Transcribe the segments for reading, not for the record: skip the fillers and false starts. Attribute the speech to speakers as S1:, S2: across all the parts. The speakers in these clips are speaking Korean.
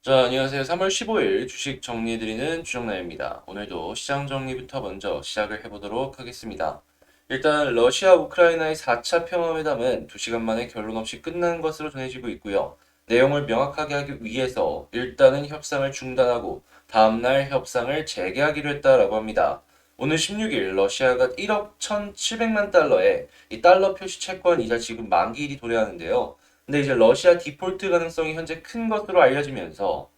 S1: 자, 안녕하세요. 3월 15일 주식 정리해드리는 주정나입니다. 오늘도 시장 정리부터 먼저 시작을 해보도록 하겠습니다. 일단 러시아 우크라이나의 4차 평화회담은 2시간 만에 결론 없이 끝난 것으로 전해지고 있고요. 내용을 명확하게 하기 위해서 일단은 협상을 중단하고 다음날 협상을 재개하기로 했다라고 합니다. 오늘 16일 러시아가 1억 1,700만 달러의 이 달러 표시 채권 이자 지금 만기일이 도래하는데요. 근데 이제 러시아 디폴트 가능성이 현재 큰 것으로 알려지면서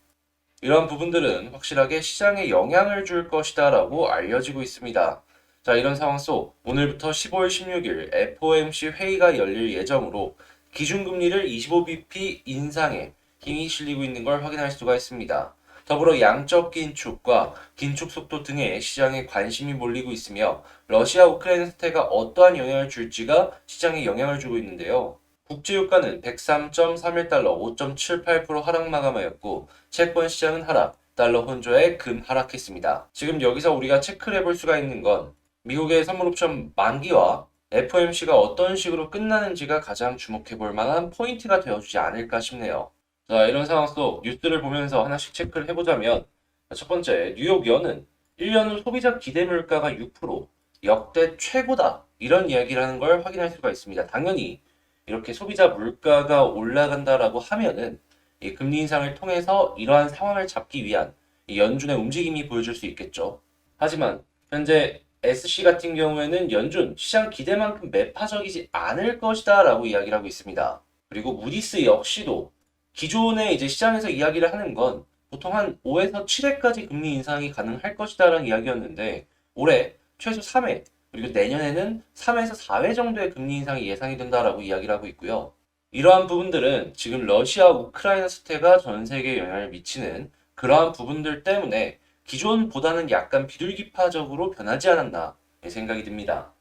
S1: 이러한 부분들은 확실하게 시장에 영향을 줄 것이다라고 알려지고 있습니다. 자, 이런 상황 속 오늘부터 15일, 16일 FOMC 회의가 열릴 예정으로 기준금리를 25bp 인상에 힘이 실리고 있는 걸 확인할 수가 있습니다. 더불어 양적 긴축과 긴축 속도 등에 시장에 관심이 몰리고 있으며 러시아 우크라이나 사태가 어떠한 영향을 줄지가 시장에 영향을 주고 있는데요. 국제유가는 103.31달러 5.78% 하락 마감하였고 채권 시장은 하락, 달러 혼조에 금 하락했습니다. 지금 여기서 우리가 체크를 해볼 수가 있는 건 미국의 선물 옵션 만기와 FOMC가 어떤 식으로 끝나는지가 가장 주목해볼 만한 포인트가 되어주지 않을까 싶네요. 자, 이런 상황 속 뉴스를 보면서 하나씩 체크를 해보자면 첫 번째, 뉴욕 연은 1년 후 소비자 기대 물가가 6% 역대 최고다 이런 이야기를 하는 걸 확인할 수가 있습니다. 당연히 이렇게 소비자 물가가 올라간다라고 하면은 이 금리 인상을 통해서 이러한 상황을 잡기 위한 이 연준의 움직임이 보여줄 수 있겠죠. 하지만 현재 SC 같은 경우에는 연준 시장 기대만큼 매파적이지 않을 것이다라고 이야기를 하고 있습니다. 그리고 무디스 역시도 기존에 이제 시장에서 이야기를 하는 건 보통 한 5에서 7회까지 금리 인상이 가능할 것이다라는 이야기였는데 올해 최소 3회 그리고 내년에는 3에서 4회 정도의 금리 인상이 예상이 된다라고 이야기를 하고 있고요. 이러한 부분들은 지금 러시아 우크라이나 사태가 전 세계에 영향을 미치는 그러한 부분들 때문에 기존보다는 약간 비둘기파적으로 변하지 않았나 생각이 듭니다.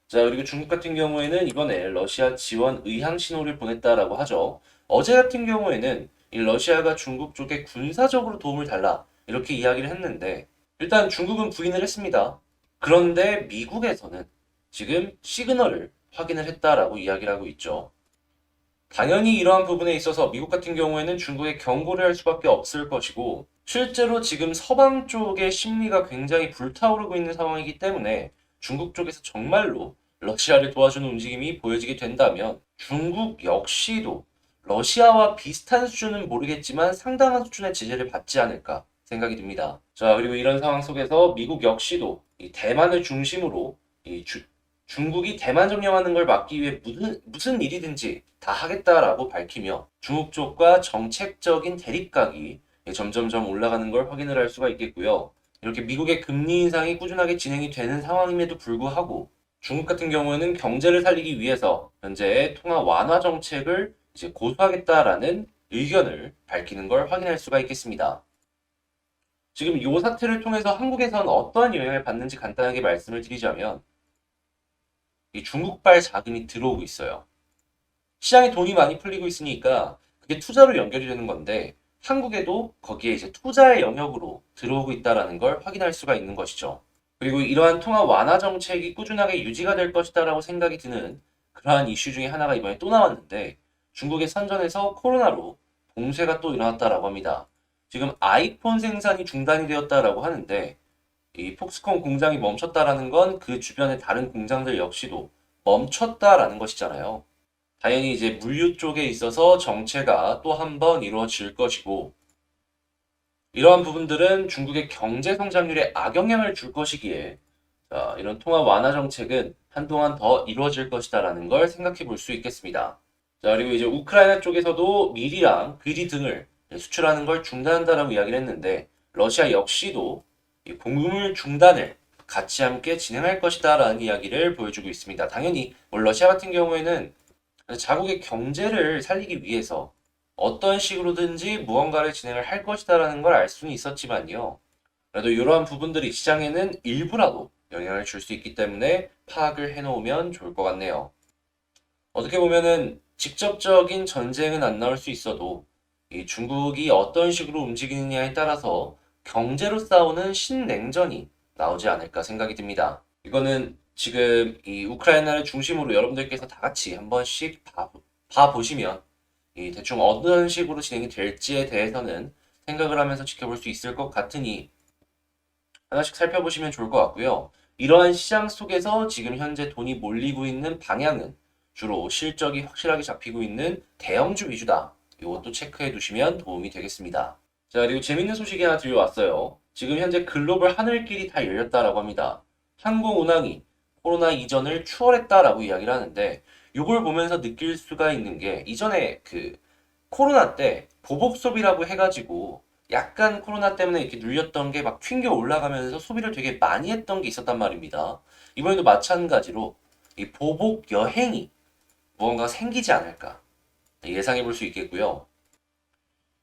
S1: 자, 그리고 중국 같은 경우에는 이번에 러시아 지원 의향 신호를 보냈다라고 하죠. 어제 같은 경우에는 이 러시아가 중국 쪽에 군사적으로 도움을 달라 이렇게 이야기를 했는데 일단 중국은 부인을 했습니다. 그런데 미국에서는 지금 시그널을 확인을 했다라고 이야기를 하고 있죠. 당연히 이러한 부분에 있어서 미국 같은 경우에는 중국에 경고를 할 수밖에 없을 것이고 실제로 지금 서방 쪽의 심리가 굉장히 불타오르고 있는 상황이기 때문에 중국 쪽에서 정말로 러시아를 도와주는 움직임이 보여지게 된다면 중국 역시도 러시아와 비슷한 수준은 모르겠지만 상당한 수준의 제재를 받지 않을까 생각이 듭니다. 자, 그리고 이런 상황 속에서 미국 역시도 이 대만을 중심으로 중국이 대만 점령하는 걸 막기 위해 무슨 일이든지 다 하겠다라고 밝히며 중국 쪽과 정책적인 대립각이 점점점 올라가는 걸 확인을 할 수가 있겠고요. 이렇게 미국의 금리 인상이 꾸준하게 진행이 되는 상황임에도 불구하고 중국 같은 경우에는 경제를 살리기 위해서 현재 통화 완화 정책을 이제 고수하겠다라는 의견을 밝히는 걸 확인할 수가 있겠습니다. 지금 이 사태를 통해서 한국에서는 어떠한 영향을 받는지 간단하게 말씀을 드리자면 이 중국발 자금이 들어오고 있어요. 시장에 돈이 많이 풀리고 있으니까 그게 투자로 연결이 되는 건데 한국에도 거기에 이제 투자의 영역으로 들어오고 있다는 걸 확인할 수가 있는 것이죠. 그리고 이러한 통화 완화 정책이 꾸준하게 유지가 될 것이다라고 생각이 드는 그러한 이슈 중에 하나가 이번에 또 나왔는데 중국의 선전에서 코로나로 봉쇄가 또 일어났다라고 합니다. 지금 아이폰 생산이 중단이 되었다라고 하는데 이 폭스콘 공장이 멈췄다라는 건 그 주변의 다른 공장들 역시도 멈췄다라는 것이잖아요. 당연히 이제 물류 쪽에 있어서 정체가 또 한 번 이루어질 것이고 이러한 부분들은 중국의 경제 성장률에 악영향을 줄 것이기에 자, 이런 통화 완화 정책은 한동안 더 이루어질 것이다라는 걸 생각해 볼 수 있겠습니다. 자, 그리고 이제 우크라이나 쪽에서도 밀이랑 귀리 등을 수출하는 걸 중단한다라고 이야기를 했는데 러시아 역시도 이 공급물 중단을 같이 함께 진행할 것이다라는 이야기를 보여주고 있습니다. 당연히 뭐 러시아 같은 경우에는 자국의 경제를 살리기 위해서 어떤 식으로든지 무언가를 진행을 할 것이다라는 걸 알 수는 있었지만요. 그래도 이러한 부분들이 시장에는 일부라도 영향을 줄 수 있기 때문에 파악을 해놓으면 좋을 것 같네요. 어떻게 보면은 직접적인 전쟁은 안 나올 수 있어도 이 중국이 어떤 식으로 움직이느냐에 따라서 경제로 싸우는 신냉전이 나오지 않을까 생각이 듭니다. 이거는 지금 이 우크라이나를 중심으로 여러분들께서 다 같이 한 번씩 봐보시면 이 대충 어떤 식으로 진행이 될지에 대해서는 생각을 하면서 지켜볼 수 있을 것 같으니 하나씩 살펴보시면 좋을 것 같고요. 이러한 시장 속에서 지금 현재 돈이 몰리고 있는 방향은 주로 실적이 확실하게 잡히고 있는 대형주 위주다. 이것도 체크해 두시면 도움이 되겠습니다. 자, 그리고 재밌는 소식이 하나 들려왔어요. 지금 현재 글로벌 하늘길이 다 열렸다라고 합니다. 항공 운항이 코로나 이전을 추월했다라고 이야기를 하는데 이걸 보면서 느낄 수가 있는 게 이전에 그 코로나 때 보복 소비라고 해가지고 약간 코로나 때문에 이렇게 눌렸던 게 막 튕겨 올라가면서 소비를 되게 많이 했던 게 있었단 말입니다. 이번에도 마찬가지로 이 보복 여행이 무언가 생기지 않을까 예상해 볼 수 있겠고요.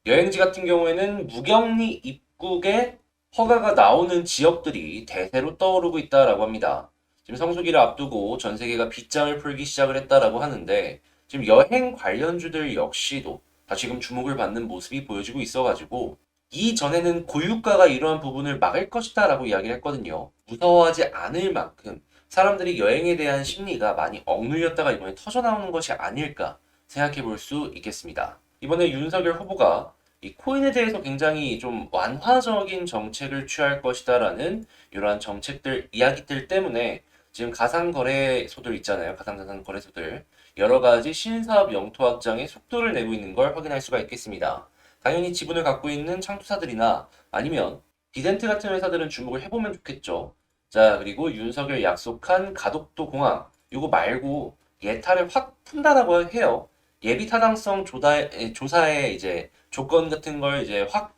S1: 여행지 같은 경우에는 무격리 입국에 허가가 나오는 지역들이 대세로 떠오르고 있다라고 합니다. 지금 성수기를 앞두고 전 세계가 빗장을 풀기 시작을 했다라고 하는데 지금 여행 관련주들 역시도 다시금 주목을 받는 모습이 보여지고 있어가지고 이전에는 고유가가 이러한 부분을 막을 것이다라고 이야기를 했거든요. 무서워하지 않을 만큼 사람들이 여행에 대한 심리가 많이 억눌렸다가 이번에 터져나오는 것이 아닐까 생각해 볼 수 있겠습니다. 이번에 윤석열 후보가 이 코인에 대해서 굉장히 좀 완화적인 정책을 취할 것이다라는 이러한 정책들, 이야기들 때문에 지금 가상거래소들 있잖아요. 가상자산 거래소들. 여러 가지 신사업 영토 확장에 속도를 내고 있는 걸 확인할 수가 있겠습니다. 당연히 지분을 갖고 있는 창투사들이나 아니면 비덴트 같은 회사들은 주목을 해보면 좋겠죠. 자, 그리고 윤석열 약속한 가덕도 공항, 이거 말고 예타를 확 푼다라고 해요. 예비 타당성 조사의 이제 조건 같은 걸 이제 확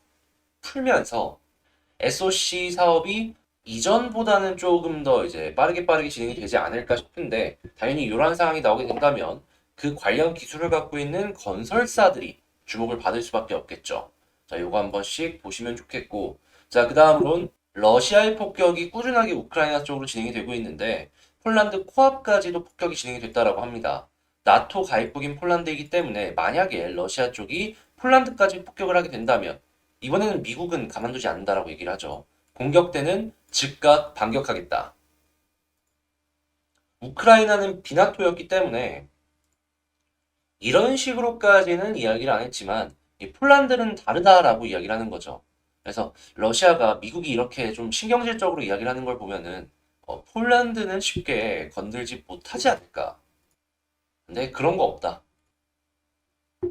S1: 풀면서 SOC 사업이 이전보다는 조금 더 이제 빠르게 진행이 되지 않을까 싶은데 당연히 이러한 상황이 나오게 된다면 그 관련 기술을 갖고 있는 건설사들이 주목을 받을 수밖에 없겠죠. 자, 요거 한 번씩 보시면 좋겠고 자, 그 다음으론 러시아의 폭격이 꾸준하게 우크라이나 쪽으로 진행이 되고 있는데 폴란드 코앞까지도 폭격이 진행이 됐다라고 합니다. 나토 가입국인 폴란드이기 때문에 만약에 러시아 쪽이 폴란드까지 폭격을 하게 된다면 이번에는 미국은 가만두지 않는다라고 얘기를 하죠. 공격 때는 즉각 반격하겠다. 우크라이나는 비나토였기 때문에 이런 식으로까지는 이야기를 안 했지만 이 폴란드는 다르다라고 이야기를 하는 거죠. 그래서 러시아가 미국이 이렇게 좀 신경질적으로 이야기를 하는 걸 보면은 폴란드는 쉽게 건들지 못하지 않을까. 근데 그런 거 없다.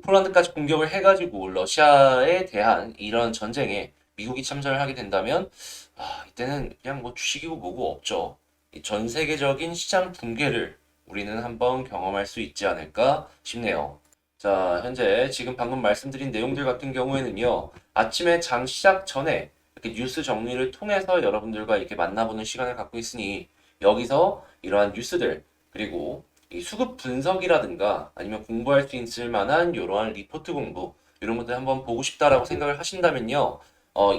S1: 폴란드까지 공격을 해가지고 러시아에 대한 이런 전쟁에 미국이 참전을 하게 된다면 이때는 그냥 뭐 주식이고 뭐고 없죠. 이전 세계적인 시장 붕괴를 우리는 한번 경험할 수 있지 않을까 싶네요. 자, 현재 지금 방금 말씀드린 내용들 같은 경우에는요. 아침에 장 시작 전에 이렇게 뉴스 정리를 통해서 여러분들과 이렇게 만나보는 시간을 갖고 있으니 여기서 이러한 뉴스들 그리고 이 수급 분석이라든가 아니면 공부할 수 있을 만한 이러한 리포트 공부 이런 것들 한번 보고 싶다라고 생각을 하신다면요.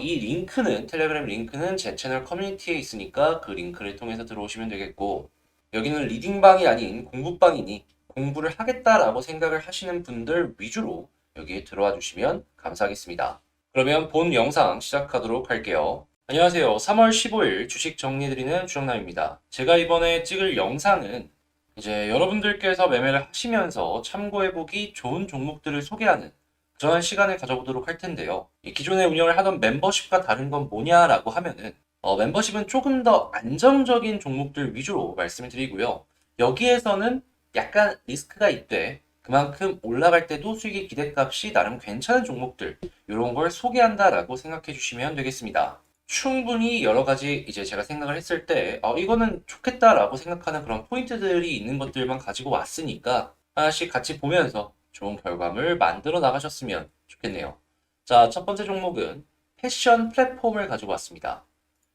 S1: 이 링크는 텔레그램 링크는 제 채널 커뮤니티에 있으니까 그 링크를 통해서 들어오시면 되겠고 여기는 리딩방이 아닌 공부방이니 공부를 하겠다라고 생각을 하시는 분들 위주로 여기에 들어와 주시면 감사하겠습니다. 그러면 본 영상 시작하도록 할게요. 안녕하세요. 3월 15일 주식 정리해드리는 주정남입니다. 제가 이번에 찍을 영상은 이제 여러분들께서 매매를 하시면서 참고해보기 좋은 종목들을 소개하는 그런 시간을 가져보도록 할 텐데요. 이 기존에 운영을 하던 멤버십과 다른 건 뭐냐라고 하면은 멤버십은 조금 더 안정적인 종목들 위주로 말씀을 드리고요. 여기에서는 약간 리스크가 있되 그만큼 올라갈 때도 수익의 기대값이 나름 괜찮은 종목들 이런 걸 소개한다라고 생각해 주시면 되겠습니다. 충분히 여러 가지 이제 제가 생각을 했을 때 이거는 좋겠다라고 생각하는 그런 포인트들이 있는 것들만 가지고 왔으니까 하나씩 같이 보면서 좋은 결과물 만들어 나가셨으면 좋겠네요. 자, 첫 번째 종목은 패션 플랫폼을 가지고 왔습니다.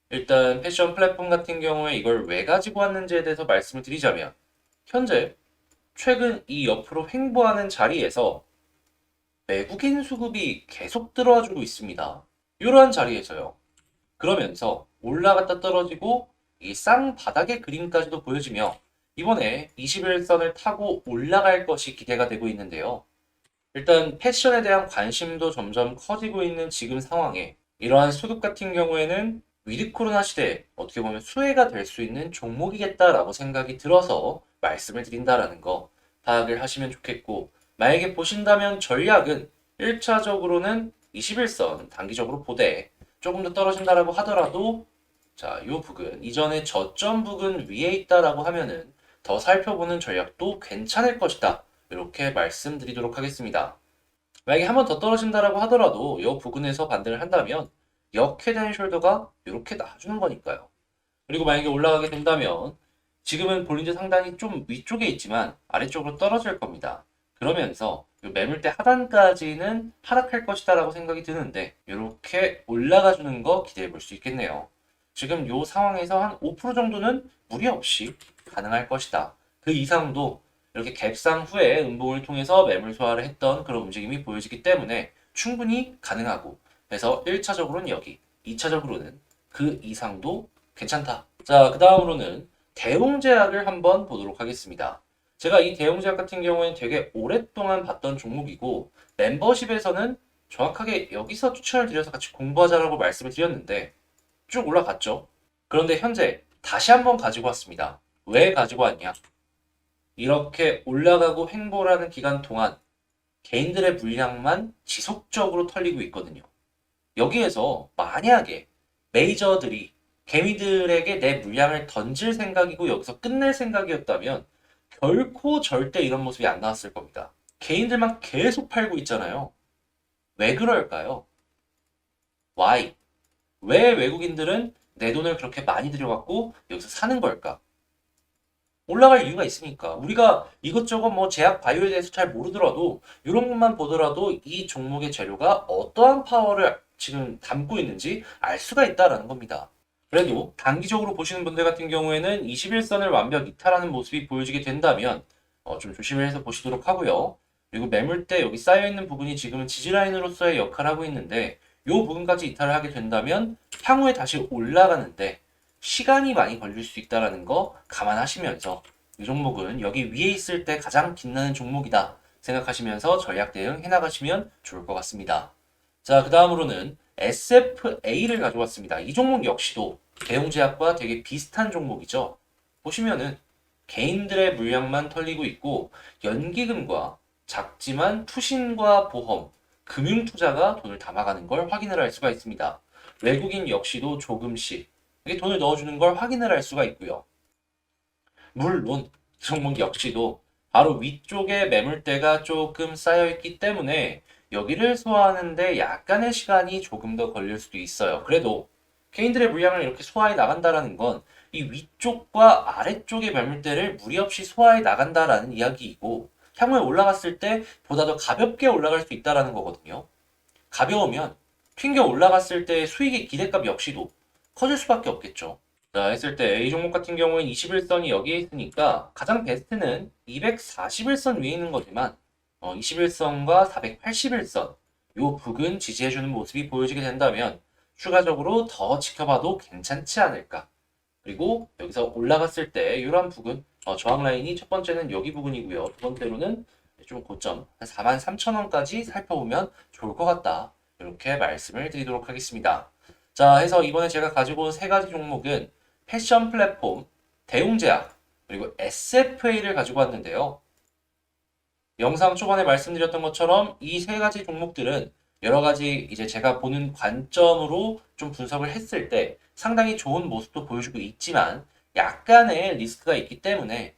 S1: 일단 패션 플랫폼 같은 경우에 이걸 왜 가지고 왔는지에 대해서 말씀을 드리자면 현재 최근 이 옆으로 횡보하는 자리에서 외국인 수급이 계속 들어와주고 있습니다. 이러한 자리에서요. 그러면서 올라갔다 떨어지고 이 쌍바닥의 그림까지도 보여지며 이번에 21선을 타고 올라갈 것이 기대가 되고 있는데요. 일단 패션에 대한 관심도 점점 커지고 있는 지금 상황에 이러한 수급 같은 경우에는 위드 코로나 시대에 어떻게 보면 수혜가 될 수 있는 종목이겠다라고 생각이 들어서 말씀을 드린다라는 거 파악을 하시면 좋겠고 만약에 보신다면 전략은 1차적으로는 21선 단기적으로 보되 조금 더 떨어진다라고 하더라도 자, 요 부근, 이전에 저점 부근 위에 있다라고 하면은 더 살펴보는 전략도 괜찮을 것이다. 이렇게 말씀드리도록 하겠습니다. 만약에 한 번 더 떨어진다라고 하더라도 요 부근에서 반등을 한다면 역헤드앤 숄더가 이렇게 나와주는 거니까요. 그리고 만약에 올라가게 된다면 지금은 볼린저 상단이 좀 위쪽에 있지만 아래쪽으로 떨어질 겁니다. 그러면서 매물대 하단까지는 하락할 것이다라고 생각이 드는데 이렇게 올라가 주는 거 기대해 볼 수 있겠네요. 지금 이 상황에서 한 5% 정도는 무리 없이 가능할 것이다. 그 이상도 이렇게 갭상 후에 음봉을 통해서 매물 소화를 했던 그런 움직임이 보여지기 때문에 충분히 가능하고 그래서 1차적으로는 여기, 2차적으로는 그 이상도 괜찮다. 자, 그 다음으로는 대웅제약을 한번 보도록 하겠습니다. 제가 이 대웅제약 같은 경우에는 되게 오랫동안 봤던 종목이고 멤버십에서는 정확하게 여기서 추천을 드려서 같이 공부하자라고 말씀을 드렸는데 쭉 올라갔죠. 그런데 현재 다시 한번 가지고 왔습니다. 왜 가지고 왔냐? 이렇게 올라가고 횡보라는 기간 동안 개인들의 물량만 지속적으로 털리고 있거든요. 여기에서 만약에 메이저들이 개미들에게 내 물량을 던질 생각이고 여기서 끝낼 생각이었다면 결코 절대 이런 모습이 안 나왔을 겁니다. 개인들만 계속 팔고 있잖아요. 왜 그럴까요? Why? 왜 외국인들은 내 돈을 그렇게 많이 들여갖고 여기서 사는 걸까? 올라갈 이유가 있으니까. 우리가 이것저것 뭐 제약 바이오에 대해서 잘 모르더라도 이런 것만 보더라도 이 종목의 재료가 어떠한 파워를 지금 담고 있는지 알 수가 있다라는 겁니다. 그래도 단기적으로 보시는 분들 같은 경우에는 21선을 완벽 이탈하는 모습이 보여지게 된다면 좀 조심을 해서 보시도록 하고요. 그리고 매물대 여기 쌓여있는 부분이 지금은 지지라인으로서의 역할을 하고 있는데 이 부분까지 이탈을 하게 된다면 향후에 다시 올라가는데 시간이 많이 걸릴 수 있다는 거 감안하시면서 이 종목은 여기 위에 있을 때 가장 빛나는 종목이다 생각하시면서 전략 대응 해나가시면 좋을 것 같습니다. 자, 그 다음으로는 SFA를 가져왔습니다. 이 종목 역시도 대웅제약과 되게 비슷한 종목이죠. 보시면은 개인들의 물량만 털리고 있고 연기금과 작지만 투신과 보험, 금융투자가 돈을 담아가는 걸 확인을 할 수가 있습니다. 외국인 역시도 조금씩 이게 돈을 넣어주는 걸 확인을 할 수가 있고요. 물론 이 종목 역시도 바로 위쪽에 매물대가 조금 쌓여있기 때문에 여기를 소화하는데 약간의 시간이 조금 더 걸릴 수도 있어요. 그래도 개인들의 물량을 이렇게 소화해 나간다라는 건 이 위쪽과 아래쪽의 매물대를 무리 없이 소화해 나간다라는 이야기이고 향후에 올라갔을 때 보다 더 가볍게 올라갈 수 있다라는 거거든요. 가벼우면 튕겨 올라갔을 때 수익의 기대값 역시도 커질 수밖에 없겠죠. 자, 했을 때 이 종목 같은 경우에는 21선이 여기에 있으니까 가장 베스트는 241선 위에 있는 거지만 21선과 481선 요 부근 지지해주는 모습이 보여지게 된다면 추가적으로 더 지켜봐도 괜찮지 않을까. 그리고 여기서 올라갔을 때 이러한 부근 저항 라인이 첫 번째는 여기 부근이고요. 두 번째로는 좀 고점 한 43,000원까지 살펴보면 좋을 것 같다. 이렇게 말씀을 드리도록 하겠습니다. 자, 해서 이번에 제가 가지고 온 세 가지 종목은 패션 플랫폼, 대웅제약, 그리고 SFA를 가지고 왔는데요. 영상 초반에 말씀드렸던 것처럼 이 세 가지 종목들은 여러 가지 이제 제가 보는 관점으로 좀 분석을 했을 때 상당히 좋은 모습도 보여주고 있지만 약간의 리스크가 있기 때문에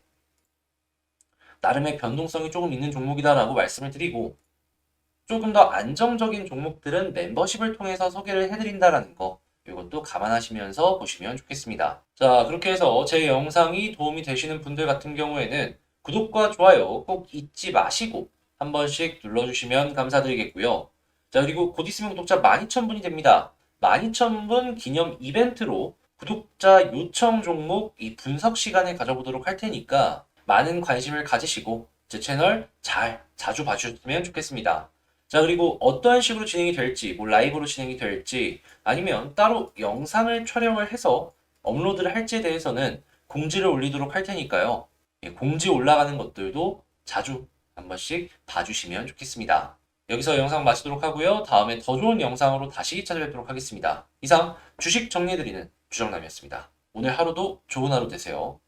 S1: 나름의 변동성이 조금 있는 종목이다라고 말씀을 드리고 조금 더 안정적인 종목들은 멤버십을 통해서 소개를 해드린다라는 거 이것도 감안하시면서 보시면 좋겠습니다. 자, 그렇게 해서 제 영상이 도움이 되시는 분들 같은 경우에는 구독과 좋아요 꼭 잊지 마시고 한 번씩 눌러주시면 감사드리겠고요. 자, 그리고 곧 있으면 구독자 12,000분이 됩니다. 12,000분 기념 이벤트로 구독자 요청 종목 이 분석 시간을 가져보도록 할 테니까 많은 관심을 가지시고 제 채널 자주 봐주셨으면 좋겠습니다. 자, 그리고 어떤 식으로 진행이 될지, 뭐 라이브로 진행이 될지, 아니면 따로 영상을 촬영을 해서 업로드를 할지에 대해서는 공지를 올리도록 할 테니까요. 공지 올라가는 것들도 자주 한 번씩 봐주시면 좋겠습니다. 여기서 영상 마치도록 하고요. 다음에 더 좋은 영상으로 다시 찾아뵙도록 하겠습니다. 이상 주식 정리해드리는 주정남이었습니다. 오늘 하루도 좋은 하루 되세요.